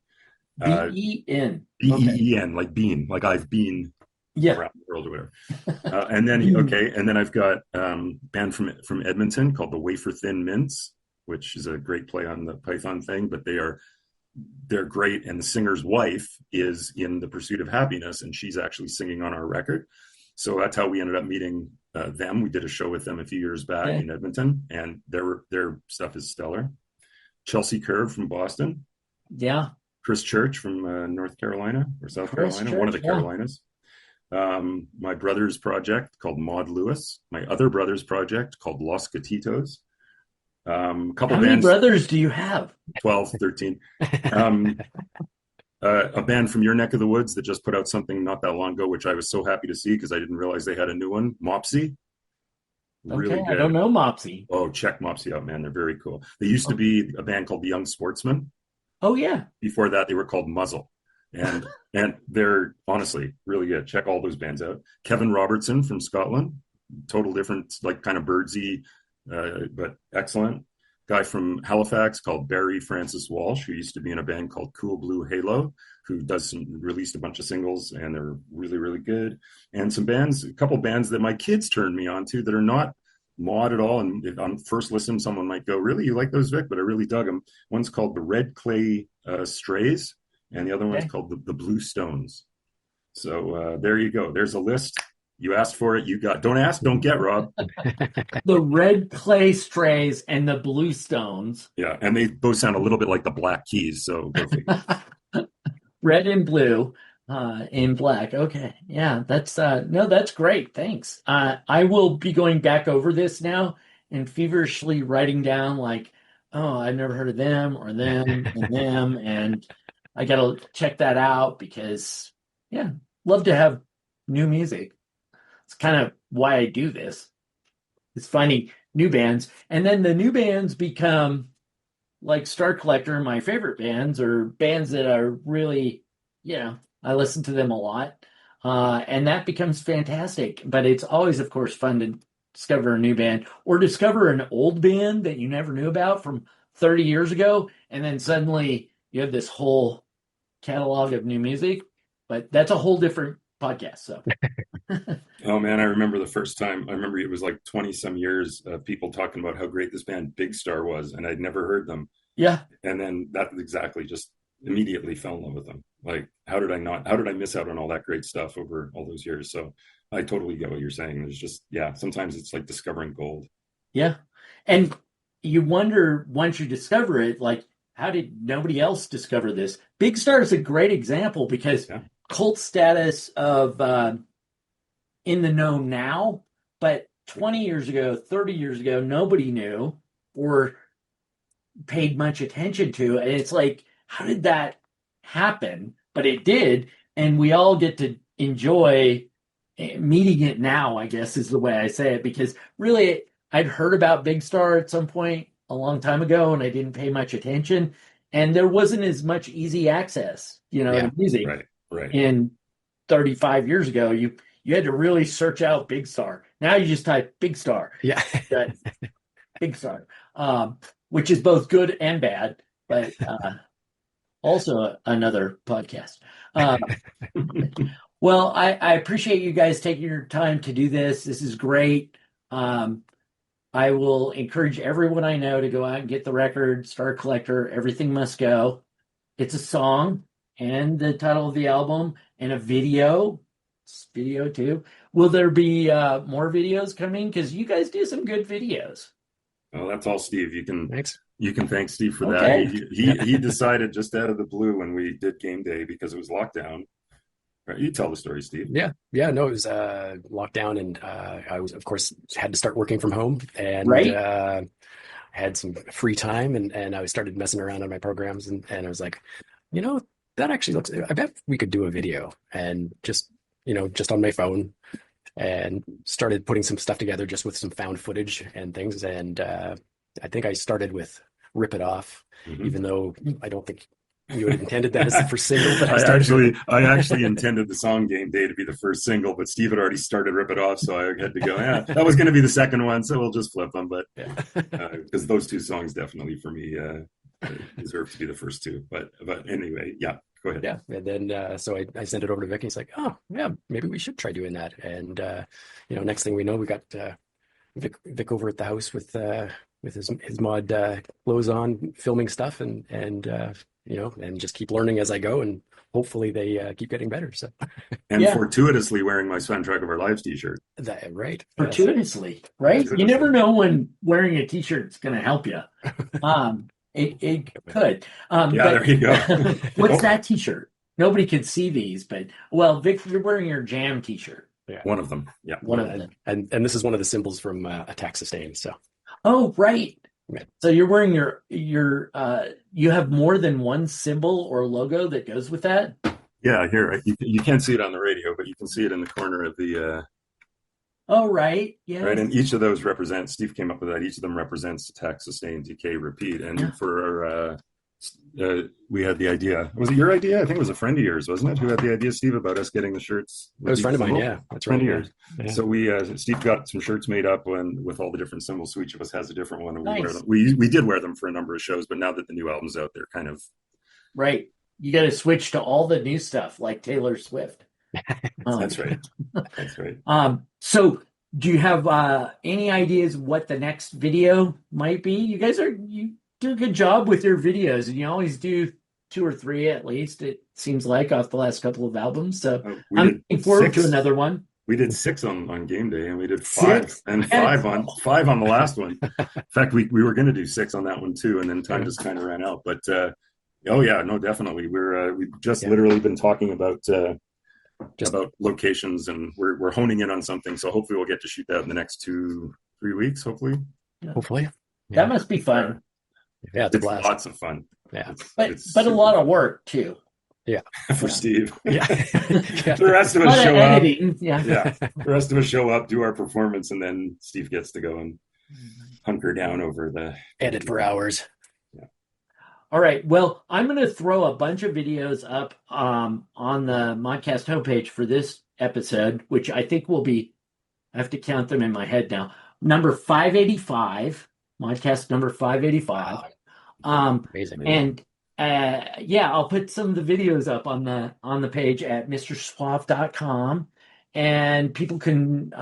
Been. Been, like bean, like I've been around the world or whatever. And then I've got a band from Edmonton called the Wafer Thin Mints, which is a great play on the Python thing, but they're great. And the singer's wife is in The Pursuit of Happiness, and she's actually singing on our record. So that's how we ended up meeting them. We did a show with them a few years back in Edmonton, and their stuff is stellar. Chelsea Curve from Boston. Yeah. Chris Church from North Carolina or South Carolina, one of the Carolinas. My brother's project called Maud Lewis. My other brother's project called Los Gatitos. How many brothers do you have? 12, 13. A band from your neck of the woods that just put out something not that long ago, which I was so happy to see because I didn't realize they had a new one. Mopsy. Really good. I don't know Mopsy. Oh, check Mopsy out, man. They're very cool. They used to be a band called the Young Sportsmen. Oh, yeah. Before that, they were called Muzzle. And they're honestly really good. Check all those bands out. Kevin Robertson from Scotland. Total different, like kind of birdsy, but excellent. Guy from Halifax called Barry Francis Walsh, who used to be in a band called Cool Blue Halo, who released a bunch of singles, and they're really, really good. And a couple bands that my kids turned me on to that are not mod at all. And on first listen, someone might go, "Really, you like those, Vic?" But I really dug them. One's called the Red Clay Strays, and the other one's called the Blue Stones. So there you go. There's a list. You asked for it. You got. Don't ask, don't get, Rob. The Red Clay Strays and the Blue Stones. Yeah, and they both sound a little bit like the Black Keys. So go figure. Red and blue, in black. Okay, yeah, that's great. Thanks. I will be going back over this now and feverishly writing down like, oh, I've never heard of them or them and them, and I got to check that out because, yeah, love to have new music. It's kind of why I do this. It's finding new bands. And then the new bands become like Star Collector, my favorite bands, or bands that are really, I listen to them a lot. And that becomes fantastic. But it's always, of course, fun to discover a new band or discover an old band that you never knew about from 30 years ago. And then suddenly you have this whole catalog of new music. But that's a whole different podcast. So. Oh man, I remember the first time. I remember it was like 20 some years of people talking about how great this band Big Star was, and I'd never heard them. Yeah. And then that exactly just immediately fell in love with them. Like, how did I miss out on all that great stuff over all those years? So I totally get what you're saying. There's just, sometimes it's like discovering gold. Yeah. And you wonder once you discover it, like, how did nobody else discover this? Big Star is a great example because cult status of in the know now, but 20 years ago, 30 years ago, nobody knew or paid much attention to. And it's like, how did that happen? But it did. And we all get to enjoy meeting it now, I guess is the way I say it, because really I'd heard about Big Star at some point a long time ago and I didn't pay much attention. And there wasn't as much easy access, to music. Right. And 35 years ago, you had to really search out Big Star. Now you just type Big Star. Yeah. Big Star, which is both good and bad, but also another podcast. Well, I appreciate you guys taking your time to do this. This is great. I will encourage everyone I know to go out and get the record, Star Collector, Everything Must Go. It's a song and the title of the album and a video. Video too. Will there be more videos coming? Because you guys do some good videos. Oh, that's all Steve. You can thank Steve for Okay. that. He decided just out of the blue when we did game day because it was lockdown. Right, you tell the story, Steve. Yeah. No, it was lockdown, and I was, of course, had to start working from home, and had some free time, and I started messing around on my programs, and I was like, that actually looks. I bet we could do a video, and just on my phone, and started putting some stuff together just with some found footage and things. And I think I started with Rip It Off, even though I don't think you had intended that as the first single, but I actually intended the song Game Day to be the first single, but Steve had already started Rip It Off, so I had to go, yeah, that was going to be the second one, so we'll just flip them. But because those two songs definitely for me deserve to be the first two. But anyway, yeah, go ahead. Yeah, and then so I sent it over to Vic, and he's like, oh yeah, maybe we should try doing that. And next thing we know, we got Vic over at the house with his mod clothes on, filming stuff, and just keep learning as I go, and hopefully they keep getting better. So, and fortuitously wearing my Soundtrack of Our Lives t-shirt. That right? Fortuitously, right? You never know when wearing a t-shirt is going to help you. It could. There you go. What's that t-shirt? Nobody can see these, but Vic, you're wearing your Jam t-shirt. Yeah. One of them. Yeah. One of them. And this is one of the symbols from Attack Sustain. So. Oh, right. Yeah. So you're wearing your you have more than one symbol or logo that goes with that? Yeah, here. You can't see it on the radio, but you can see it in the corner of the oh, right. Yeah. Right. And each of those represents, Steve came up with that. Each of them represents Attack, Sustain, Decay, Repeat. And for our we had the idea. Was it your idea? I think it was a friend of yours, wasn't it? Who had the idea, Steve, about us getting the shirts? It was a friend of mine, yeah. That's right. Friend of yours. Yeah. So we, Steve got some shirts made up with all the different symbols. So each of us has a different one. And nice. We wear them. We did wear them for a number of shows, but now that the new album's out, they're kind of. Right. You got to switch to all the new stuff like Taylor Swift. That's right. That's right. So do you have any ideas what the next video might be? You guys you do a good job with your videos, and you always do 2 or 3 at least, it seems like, off the last couple of albums. So I'm looking forward to another one. We did 6 on Game Day, and we did 5 and 5 on the last one. In fact, we were going to do 6 on that one too, and then time just kind of ran out. But definitely, we've just literally been talking about locations, and we're honing in on something. So hopefully, we'll get to shoot that in the next 2-3 weeks. Hopefully, That must be fun. Yeah, it's lots of fun. Yeah, but a lot of work too. Yeah, for Steve. Yeah, the rest of us show up. Yeah, the rest of us show up, do our performance, and then Steve gets to go and hunker down over the edit for hours. Yeah. All right. Well, I'm going to throw a bunch of videos up on the Modcast homepage for this episode, which I think will be. I have to count them in my head now. Number 585. Modcast number 585. Amazing. And I'll put some of the videos up on the page at mrsuave.com, and people can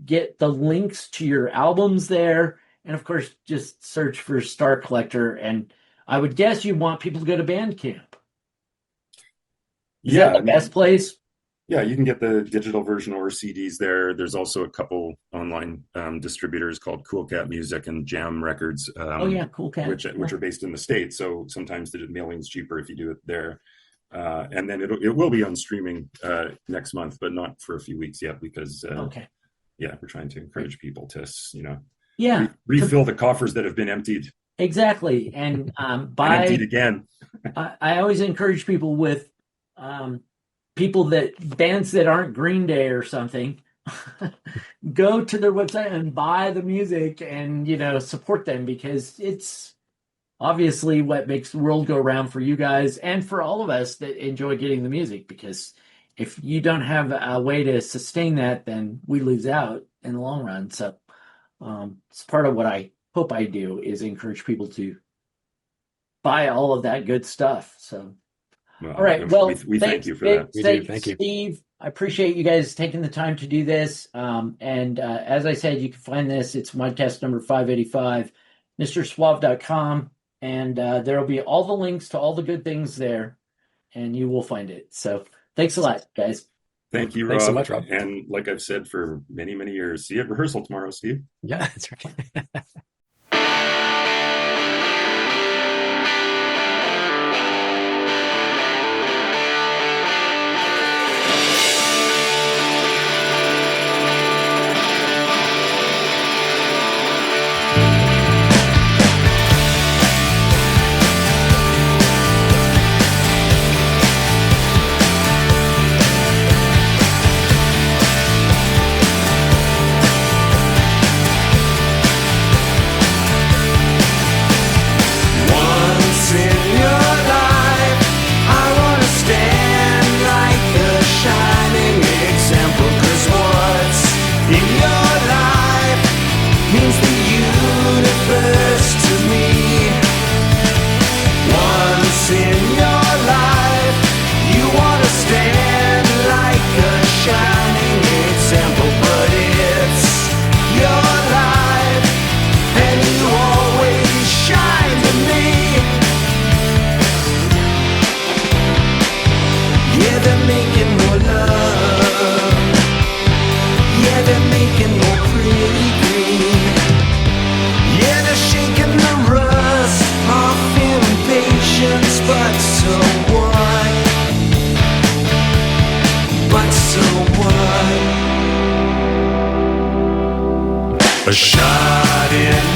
get the links to your albums there. And of course, just search for Star Collector. And I would guess you want people to go to Bandcamp. Is that the best place? Yeah, you can get the digital version or CDs there. There's also a couple online distributors called Cool Cat Music and Jam Records. Cool Cat. Which are based in the States. So sometimes the mailing's cheaper if you do it there. And then it will be on streaming next month, but not for a few weeks yet because we're trying to encourage people to refill the coffers that have been emptied. Exactly, and emptied again. I always encourage people with. Bands that aren't Green Day or something, go to their website and buy the music and, support them, because it's obviously what makes the world go round for you guys and for all of us that enjoy getting the music, because if you don't have a way to sustain that, then we lose out in the long run. So it's part of what I hope I do is encourage people to buy all of that good stuff. So. All right. Well, we thank you for that. Thank you, Steve. I appreciate you guys taking the time to do this. And as I said, you can find this. It's Modcast number 585, mrsuave.com. And there will be all the links to all the good things there, and you will find it. So thanks a lot, guys. Thank you, Rob. Thanks so much, Rob. And like I've said for many, many years, see you at rehearsal tomorrow, Steve. Yeah, that's right. they're making more pretty green. Yeah, they're shaking the rust off impatience, but so what? But so what? A shot in